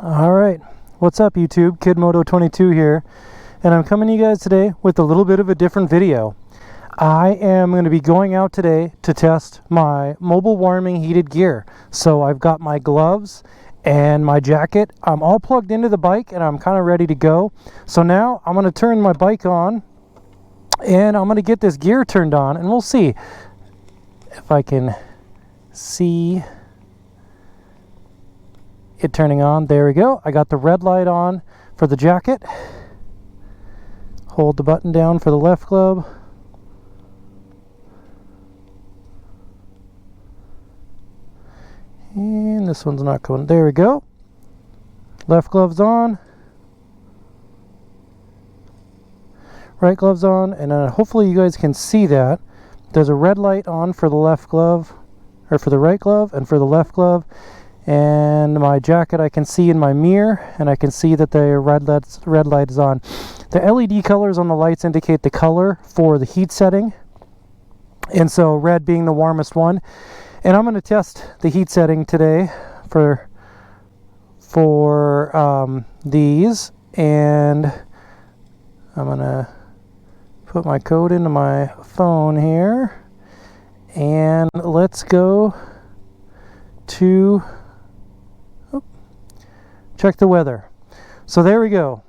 Alright, what's up YouTube? KidMoto22 here, and I'm coming to you guys today with a little bit of a different video. I am going to be going out today to test my mobile warming heated gear. So I've got my gloves and my jacket. I'm all plugged into the bike and I'm kind of ready to go. So now I'm going to turn my bike on and I'm going to get this gear turned on, and we'll see if I can see it turning on. There we go. I got the red light on for the jacket. Hold the button down for the left glove. And this one's not going. There we go. Left glove's on. Right glove's on. And hopefully you guys can see that. There's a red light on for the left glove, or for the right glove, and for the left glove. And my jacket I can see in my mirror, and I can see that the red light is on. The LED colors on the lights indicate the color for the heat setting, and so red being the warmest one. And I'm going to test the heat setting today for these, and I'm going to put my code into my phone here, and let's go to check the weather. So there we go.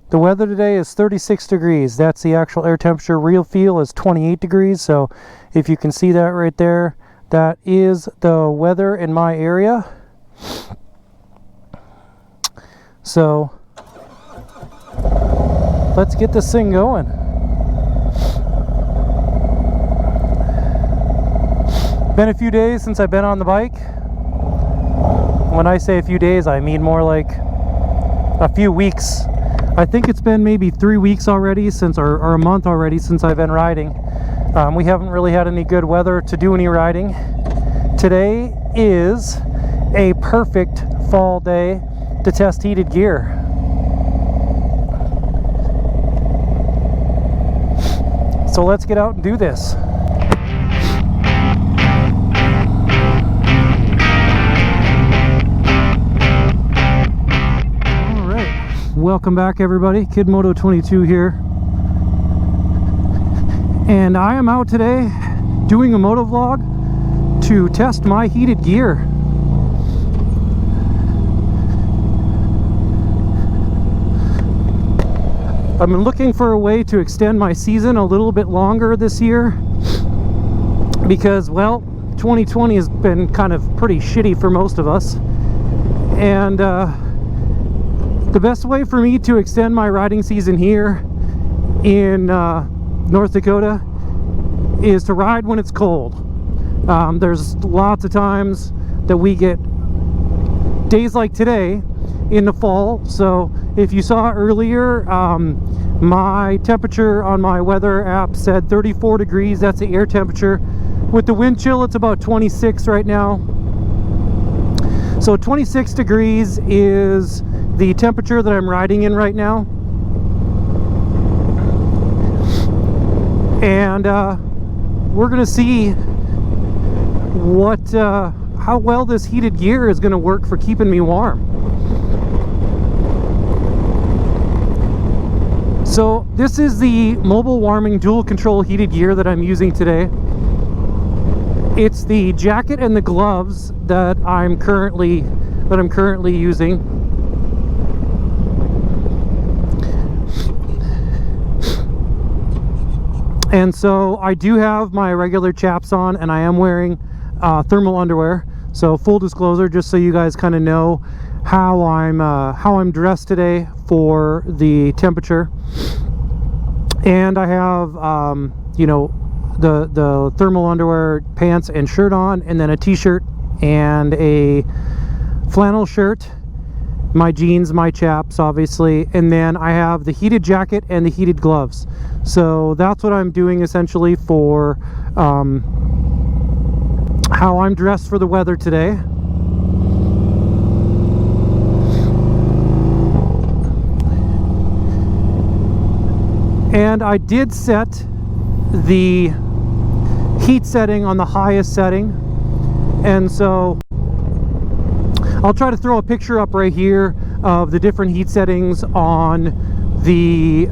The weather today is 36 degrees. That's the actual air temperature. Real feel is 28 degrees. So if you can see that right there, that is the weather in my area. So let's get this thing going. Been a few days since I've been on the bike. When I say a few days, I mean more like a few weeks. I think it's been maybe 3 weeks already since, or a month already since I've been riding. We haven't really had any good weather to do any riding. Today is a perfect fall day to test heated gear. So let's get out and do this. Welcome back everybody, KidMoto22 here, and I am out today doing a moto vlog to test my heated gear. I've been looking for a way to extend my season a little bit longer this year because, well, 2020 has been kind of pretty shitty for most of us, and the best way for me to extend my riding season here in North Dakota is to ride when it's cold. There's lots of times that we get days like today in the fall. So if you saw earlier, my temperature on my weather app said 34 degrees. That's the air temperature. With the wind chill, it's about 26 right now. So 26 degrees is the temperature that I'm riding in right now, and we're gonna see what how well this heated gear is gonna work for keeping me warm. So this is the mobile warming dual control heated gear that I'm using today. It's the jacket and the gloves that I'm currently using. And so I do have my regular chaps on, and I am wearing thermal underwear. So full disclosure, just so you guys kind of know how I'm dressed today for the temperature. And I have you know, the thermal underwear, pants and shirt on, and then a t-shirt and a flannel shirt, my jeans, my chaps obviously, and then I have the heated jacket and the heated gloves. So that's what I'm doing essentially for how I'm dressed for the weather today. And I did set the heat setting on the highest setting, and so I'll try to throw a picture up right here of the different heat settings on the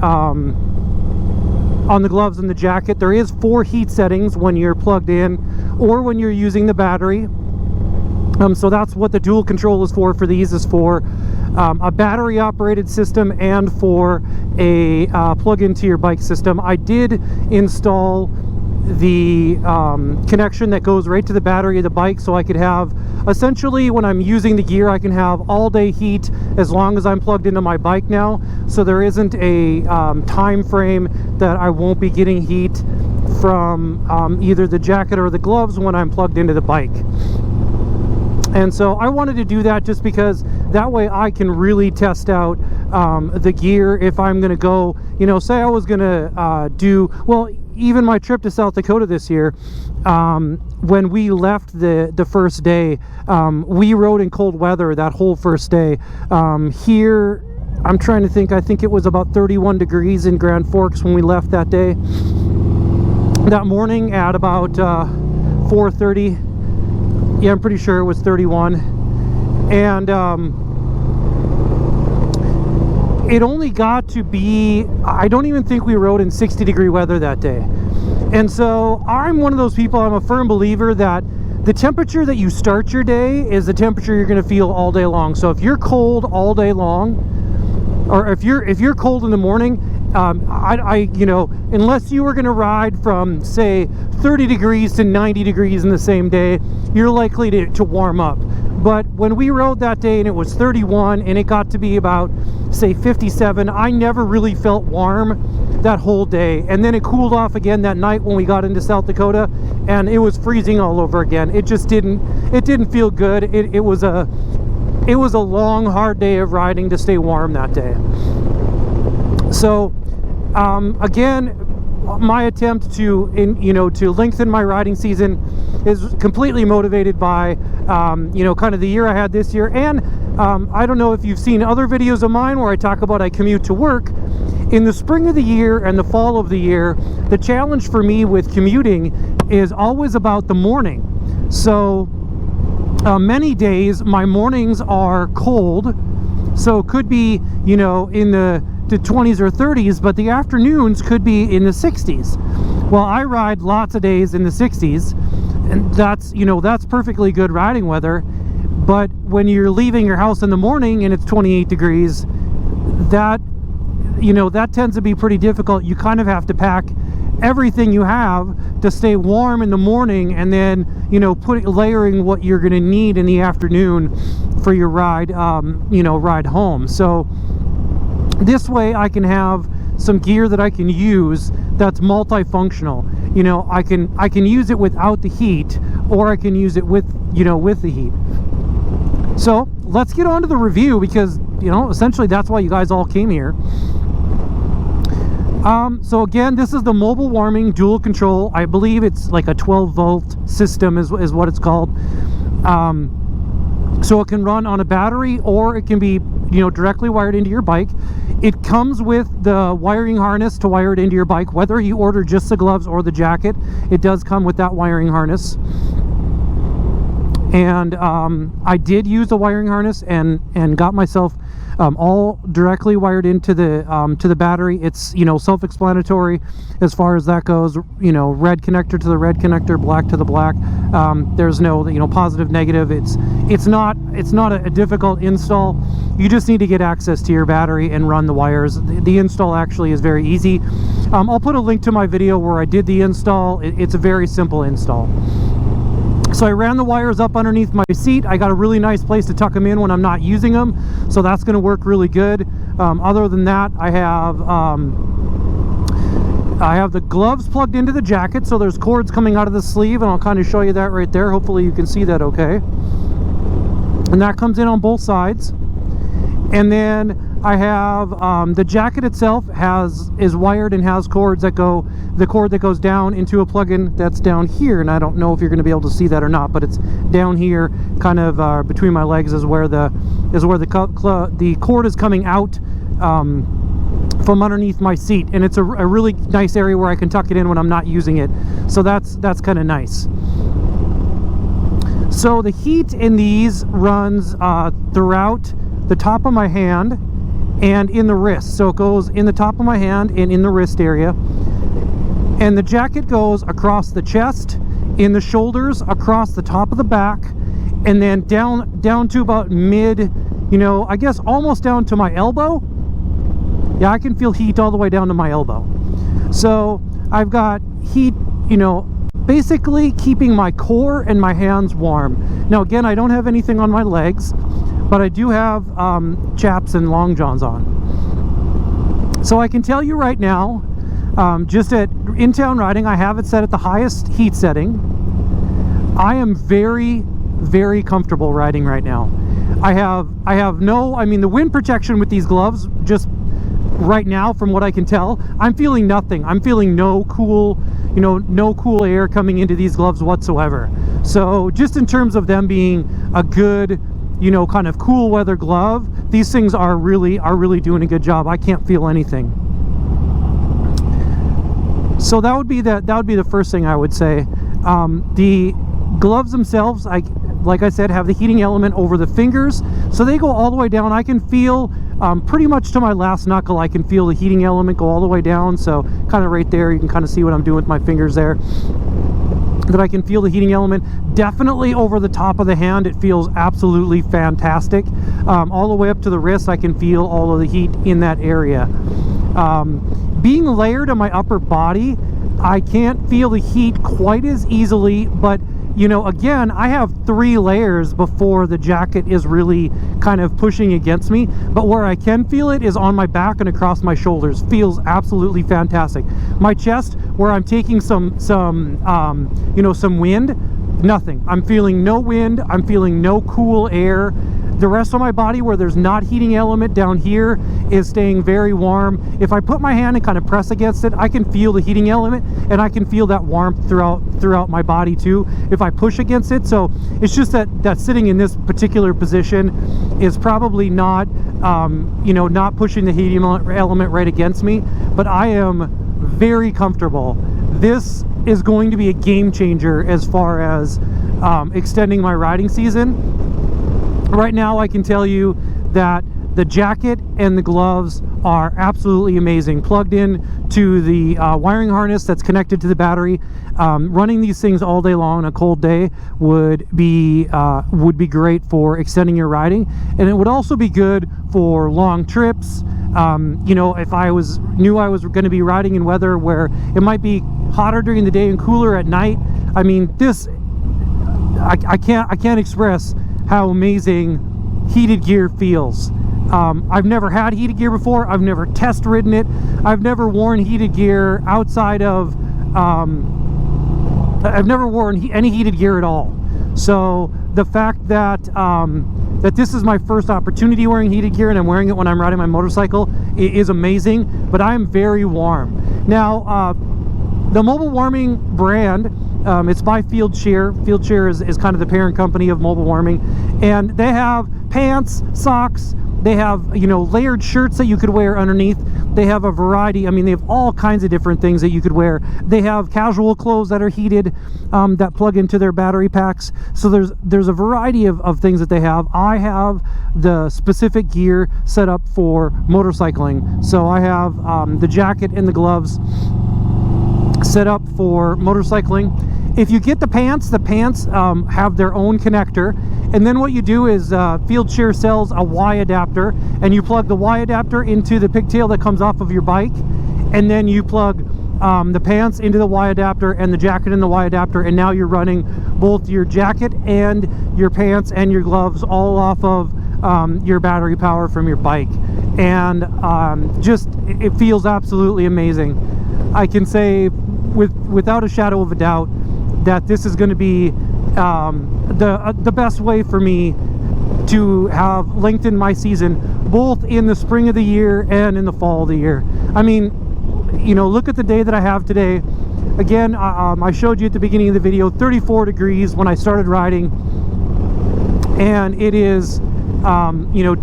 gloves and the jacket. There is 4 heat settings when you're plugged in or when you're using the battery. So that's what the dual control is for these, is for a battery operated system and for a plug into your bike system. I did install the connection that goes right to the battery of the bike, so I could have, essentially when I'm using the gear, I can have all day heat as long as I'm plugged into my bike now. So there isn't a time frame that I won't be getting heat from either the jacket or the gloves when I'm plugged into the bike. And so I wanted to do that just because that way I can really test out the gear. If I'm going to go, you know, say I was going to do, well, even my trip to South Dakota this year, when we left the first day, we rode in cold weather that whole first day. Here, I'm trying to think, I think it was about 31 degrees in Grand Forks when we left that day. That morning at about 4:30, yeah, I'm pretty sure it was 31. And it only got to be, I don't even think we rode in 60-degree weather that day. And so I'm one of those people, I'm a firm believer that the temperature that you start your day is the temperature you're going to feel all day long. So if you're cold all day long, or if you're cold in the morning, you know, unless you were going to ride from, say, 30 degrees to 90 degrees in the same day, you're likely to warm up. But when we rode that day and it was 31 and it got to be about, say, 57, I never really felt warm that whole day. And then it cooled off again that night when we got into South Dakota, and it was freezing all over again. It just didn't feel good. It was a long, hard day of riding to stay warm that day. So again, my attempt to lengthen my riding season is completely motivated by you know, kind of the year I had this year. And I don't know if you've seen other videos of mine where I talk about I commute to work. In the spring of the year and the fall of the year, the challenge for me with commuting is always about the morning. So many days my mornings are cold, so it could be, you know, in the 20s or 30s, but the afternoons could be in the 60s. Well, I ride lots of days in the 60s, and that's, you know, that's perfectly good riding weather. But when you're leaving your house in the morning and it's 28 degrees, that, you know, that tends to be pretty difficult. You kind of have to pack everything you have to stay warm in the morning, and then, you know, layering what you're going to need in the afternoon for your ride, you know, ride home. So this way I can have some gear that I can use that's multifunctional. You know, I can use it without the heat, or I can use it with, you know, with the heat. So let's get on to the review, because, you know, essentially that's why you guys all came here. So again, this is the mobile warming dual control. I believe it's like a 12-volt system is what it's called. So it can run on a battery, or it can be, you know, directly wired into your bike. It comes with the wiring harness to wire it into your bike. Whether you order just the gloves or the jacket, it does come with that wiring harness. And I did use the wiring harness and got myself all directly wired into the battery. It's, you know, self-explanatory as far as that goes. You know, red connector to the red connector, black to the black. There's no, you know, positive, negative. It's not a difficult install. You just need to get access to your battery and run the wires. The install actually is very easy. I'll put a link to my video where I did the install. It's a very simple install. So I ran the wires up underneath my seat. I got a really nice place to tuck them in when I'm not using them, so that's going to work really good. Other than that, I have the gloves plugged into the jacket, so there's cords coming out of the sleeve, and I'll kind of show you that right there. Hopefully you can see that okay. And that comes in on both sides. And then I have the jacket itself is wired and has cords that go, the cord that goes down into a plug-in that's down here, and I don't know if you're going to be able to see that or not, but it's down here, kind of between my legs is where the cord is coming out from underneath my seat, and it's a really nice area where I can tuck it in when I'm not using it. So that's kind of nice. So the heat in these runs throughout the top of my hand and in the wrist. So it goes in the top of my hand and in the wrist area. And the jacket goes across the chest, in the shoulders, across the top of the back, and then down to about mid, you know, I guess almost down to my elbow. Yeah, I can feel heat all the way down to my elbow. So I've got heat, you know, basically keeping my core and my hands warm. Now again, I don't have anything on my legs, but I do have chaps and long johns on. So I can tell you right now, just at in-town riding, I have it set at the highest heat setting. I am very, very comfortable riding right now. I have no, I mean, the wind protection with these gloves, just right now, from what I can tell, I'm feeling nothing. I'm feeling no cool, you know, no cool air coming into these gloves whatsoever. So just in terms of them being a good, you know, kind of cool weather glove, these things are really doing a good job. I can't feel anything. So that would be the first thing I would say. The gloves themselves, like I said, have the heating element over the fingers, so they go all the way down. I can feel pretty much to my last knuckle, I can feel the heating element go all the way down. So kind of right there, you can kind of see what I'm doing with my fingers there, that I can feel the heating element. Definitely over the top of the hand, it feels absolutely fantastic. All the way up to the wrist, I can feel all of the heat in that area. Being layered on my upper body, I can't feel the heat quite as easily, but you know, again, I have 3 layers before the jacket is really kind of pushing against me. But where I can feel it is on my back and across my shoulders. Feels absolutely fantastic. My chest, where I'm taking some you know, some wind, nothing. I'm feeling no wind. I'm feeling no cool air. The rest of my body, where there's not heating element down here, is staying very warm. If I put my hand and kind of press against it, I can feel the heating element, and I can feel that warmth throughout my body too if I push against it. So it's just that sitting in this particular position is probably not you know, not pushing the heating element right against me, but I am very comfortable. This is going to be a game changer as far as extending my riding season. Right now, I can tell you that the jacket and the gloves are absolutely amazing. Plugged in to the wiring harness that's connected to the battery, running these things all day long on a cold day would be great for extending your riding, and it would also be good for long trips. You know, if I knew I was going to be riding in weather where it might be hotter during the day and cooler at night, I mean, this I can't express how amazing heated gear feels. I've never had heated gear before. I've never test ridden it. I've never worn heated gear outside of I've never worn any heated gear at all. So the fact that that this is my first opportunity wearing heated gear, and I'm wearing it when I'm riding my motorcycle, is amazing. But I'm very warm now. The mobile warming brand, it's by Fieldsheer. Fieldsheer is kind of the parent company of mobile warming, and they have pants, socks, they have, you know, layered shirts that you could wear underneath. They have a variety. I mean, they have all kinds of different things that you could wear. They have casual clothes that are heated, that plug into their battery packs. So there's a variety of things that they have. I have the specific gear set up for motorcycling. So I have the jacket and the gloves set up for motorcycling. If you get the pants have their own connector, and then what you do is Fieldsheer sells a Y adapter, and you plug the Y adapter into the pigtail that comes off of your bike, and then you plug the pants into the Y adapter and the jacket in the Y adapter, and now you're running both your jacket and your pants and your gloves all off of your battery power from your bike. And just, it feels absolutely amazing. I can say without a shadow of a doubt that this is going to be the best way for me to have lengthened my season, both in the spring of the year and in the fall of the year. I mean, you know, look at the day that I have today. Again, I showed you at the beginning of the video 34 degrees when I started riding, and it is you know,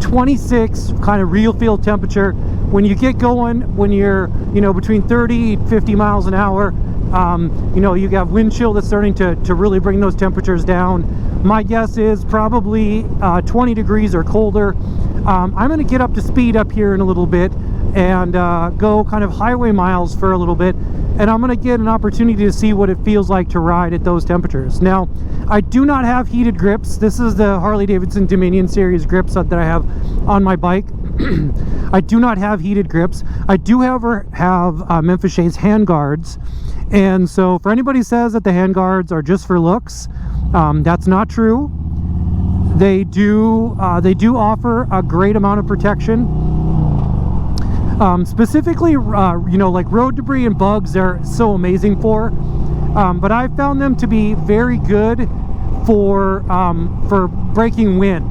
26 kind of real field temperature. When you get going, when you're, you know, between 30 and 50 miles an hour, You know, you have wind chill that's starting to really bring those temperatures down. My guess is probably 20 degrees or colder. I'm going to get up to speed up here in a little bit and go kind of highway miles for a little bit, and I'm going to get an opportunity to see what it feels like to ride at those temperatures. Now, I do not have heated grips. This is the Harley Davidson Dominion series grips that I have on my bike. I do not have heated grips. I do, however, have Memphis Shades hand guards, and so for anybody who says that the hand guards are just for looks, that's not true. They do offer a great amount of protection. Specifically, you know, like road debris and bugs, they're so amazing for. But I found them to be very good for breaking wind.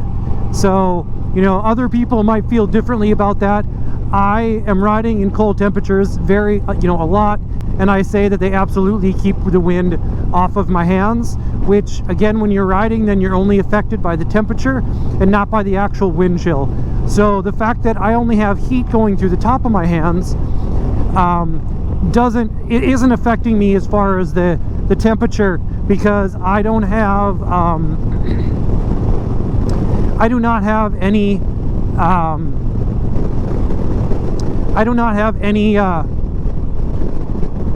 So, you know, other people might feel differently about that. I am riding in cold temperatures very, you know, a lot, and I say that they absolutely keep the wind off of my hands, which again, when you're riding, then you're only affected by the temperature and not by the actual wind chill. So the fact that I only have heat going through the top of my hands isn't affecting me as far as the temperature, because I do not have any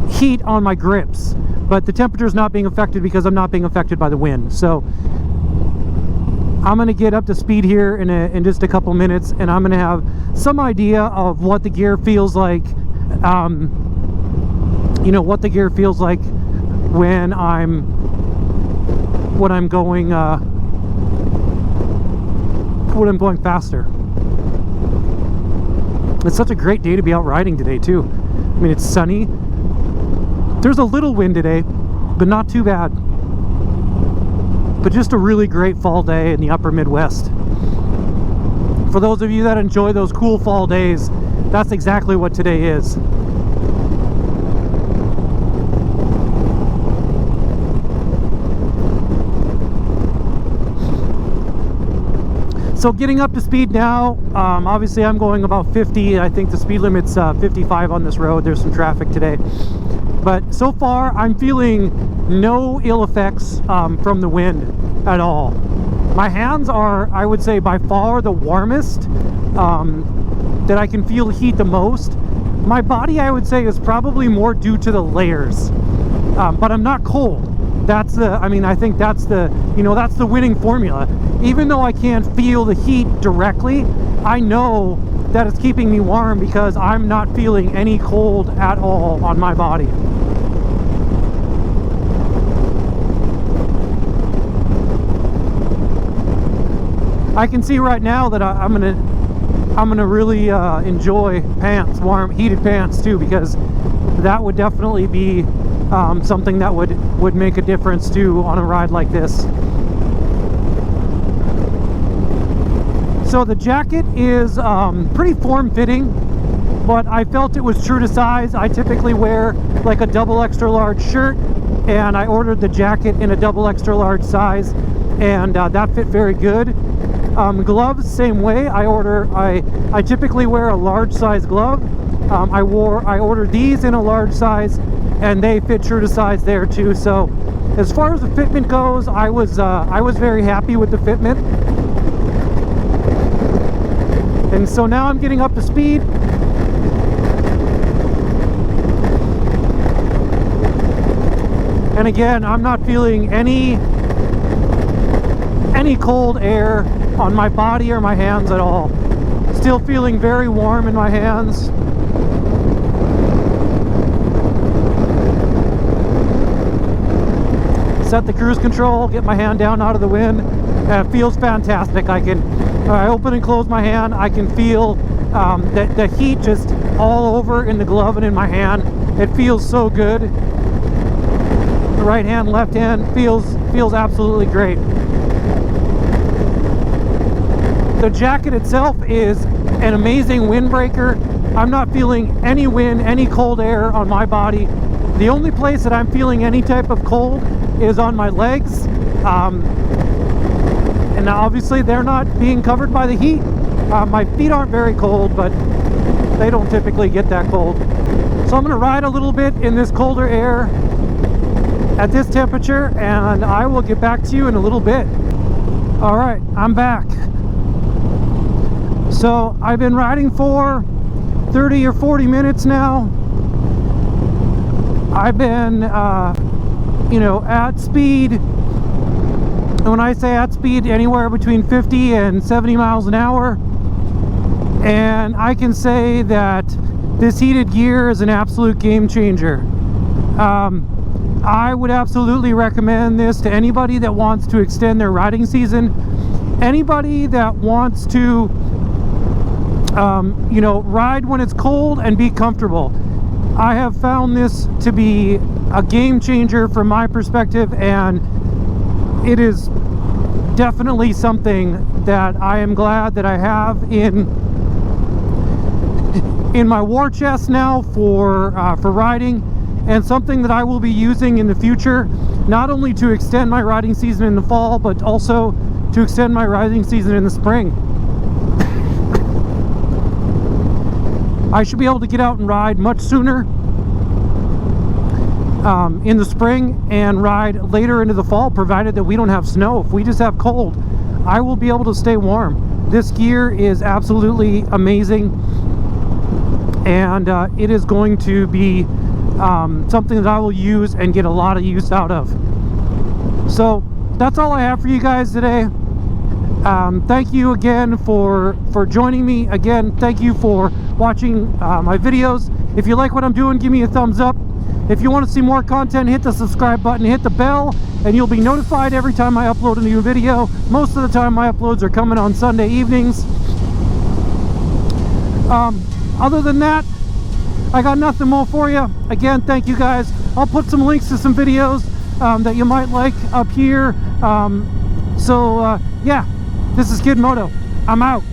heat on my grips, but the temperature is not being affected because I'm not being affected by the wind. So I'm going to get up to speed here in just a couple minutes, and I'm going to have some idea of what the gear feels like, you know, what the gear feels like when I'm going faster. It's such a great day to be out riding today too. I mean, it's sunny. There's a little wind today, but not too bad. But just a really great fall day in the upper Midwest. For those of you that enjoy those cool fall days, that's exactly what today is. So getting up to speed now, obviously I'm going about 50. I think the speed limit's 55 on this road. There's some traffic today. But so far, I'm feeling no ill effects from the wind at all. My hands are, I would say, by far the warmest, that I can feel heat the most. My body, I would say, is probably more due to the layers, but I'm not cold. That's the, I mean, I think that's the, you know, that's the winning formula. Even though I can't feel the heat directly, I know that it's keeping me warm because I'm not feeling any cold at all on my body. I can see right now that I'm gonna really enjoy pants, warm, heated pants too, because that would definitely be something that would make a difference too on a ride like this. So the jacket is pretty form-fitting, but I felt it was true to size. I typically wear like a double extra large shirt, and I ordered the jacket in a double extra large size, and that fit very good. Gloves, same way. I typically wear a large size glove. I ordered these in a large size, and they fit true to size there too. So as far as the fitment goes, I was very happy with the fitment. And so now I'm getting up to speed. And again, I'm not feeling any cold air on my body or my hands at all. Still feeling very warm in my hands. Set the cruise control, get my hand down out of the wind, and it feels fantastic. I open and close my hand, I can feel the heat just all over in the glove and in my hand. It feels so good. The right hand, left hand feels absolutely great. The jacket itself is an amazing windbreaker. I'm not feeling any wind, any cold air on my body. The only place that I'm feeling any type of cold is on my legs. And obviously they're not being covered by the heat. My feet aren't very cold, but they don't typically get that cold. So I'm gonna ride a little bit in this colder air, at this temperature, and I will get back to you in a little bit. All right, I'm back. So I've been riding for 30 or 40 minutes now. I've been, you know, at speed. And when I say at speed, anywhere between 50 and 70 miles an hour. And I can say that this heated gear is an absolute game changer. I would absolutely recommend this to anybody that wants to extend their riding season. Anybody that wants to, you know, ride when it's cold and be comfortable. I have found this to be a game changer from my perspective, and it is definitely something that I am glad that I have in my war chest now for riding, and something that I will be using in the future, not only to extend my riding season in the fall, but also to extend my riding season in the spring. I should be able to get out and ride much sooner in the spring and ride later into the fall, provided that we don't have snow. If we just have cold, I will be able to stay warm. This gear is absolutely amazing, and it is going to be something that I will use and get a lot of use out of. So that's all I have for you guys today. Thank you again for joining me. Again, thank you for watching my videos. If you like what I'm doing, give me a thumbs up. If you want to see more content, hit the subscribe button, hit the bell, and you'll be notified every time I upload a new video. Most of the time my uploads are coming on Sunday evenings. Other than that, I got nothing more for you. Again, thank you guys. I'll put some links to some videos that you might like up here. Yeah, this is Kid Moto. I'm out.